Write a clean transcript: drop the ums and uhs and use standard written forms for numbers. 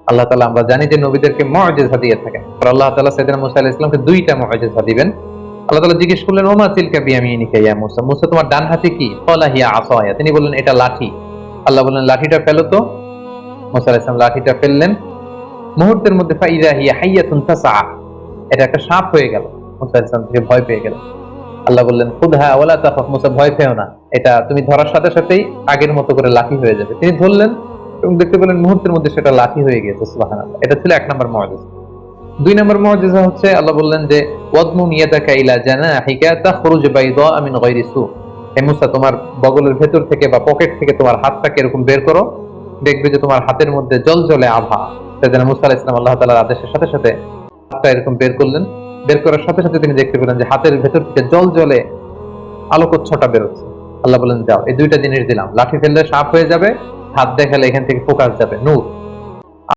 আল্লাহ তাআলা আমরা জানি যে নবীদেরকে মুআজিজা দিয়ে থাকেন। আল্লাহ তাআলা সাইয়েদনা মুসা আলাইহিস সালামকে দুইটা মুআজিজা দিবেন। আল্লাহ তাআলা জিজ্ঞেস করলেন, ওমা তিলকা বিয়ামিনিকা ইয়া মুসা, মুসা তোমার ডান হাতে কি? ক্বালা হিয়া আসায়া, তিনি বললেন এটা লাঠি। আল্লাহ বললেন লাঠিটা ফেলো তো। মুসা আলাইহিস সালাম লাঠিটা ফেললেন, মুহূর্তের মধ্যে ফাইদা হিয়া হাইয়াতুন তাসআ, এটা একটা সাপ হয়ে গেল। মুসা আলাইহিস সালাম থেকে ভয় পেয়ে গেলেন। আল্লাহ বললেন খুদহা ওয়ালা তাখাফ, মুসা ভয় পেও না, এটা তুমি ধরার সাথে সাথেই আগের মতো করে লাঠি হয়ে যাবে। তিনি ধরলেন এবং দেখতে পেলেন মুহূর্তের মধ্যে সেটা লাঠি হয়ে গিয়েছে। সুবহানাল্লাহ। এটা ছিল এক নম্বর মুআজিজা। দুই নম্বর মুআজিজা হচ্ছে আল্লাহ বললেন যে ওয়াদমুম ইয়াদাকা ইলা জানাহিকা তাখরুজ বাইদা মিন গায়রি সু, হে মুসা তোমার বগলের ভেতর থেকে বা পকেট থেকে তোমার হাতটাকে এরকম বের করো, দেখবে যে তোমার হাতের মধ্যে জ্বলজ্বলে আভা। সেদিন মুসা আলাইহিস সালাম আল্লাহ তাআলার আদেশের সাথে সাথে হাতটা এরকম বের করলেন। বের করার সাথে সাথে তিনি দেখতে পেলেন যে হাতের ভেতর থেকে জ্বলজ্বলে আলোকচ্ছটা বেরোচ্ছে। আল্লাহ বলেন যাও, এই দুইটা জিনিস দিলাম, লাঠি ফেললে সাপ হয়ে যাবে, হাত দেখালে এখান থেকে ফোকাস যাবে, নূর।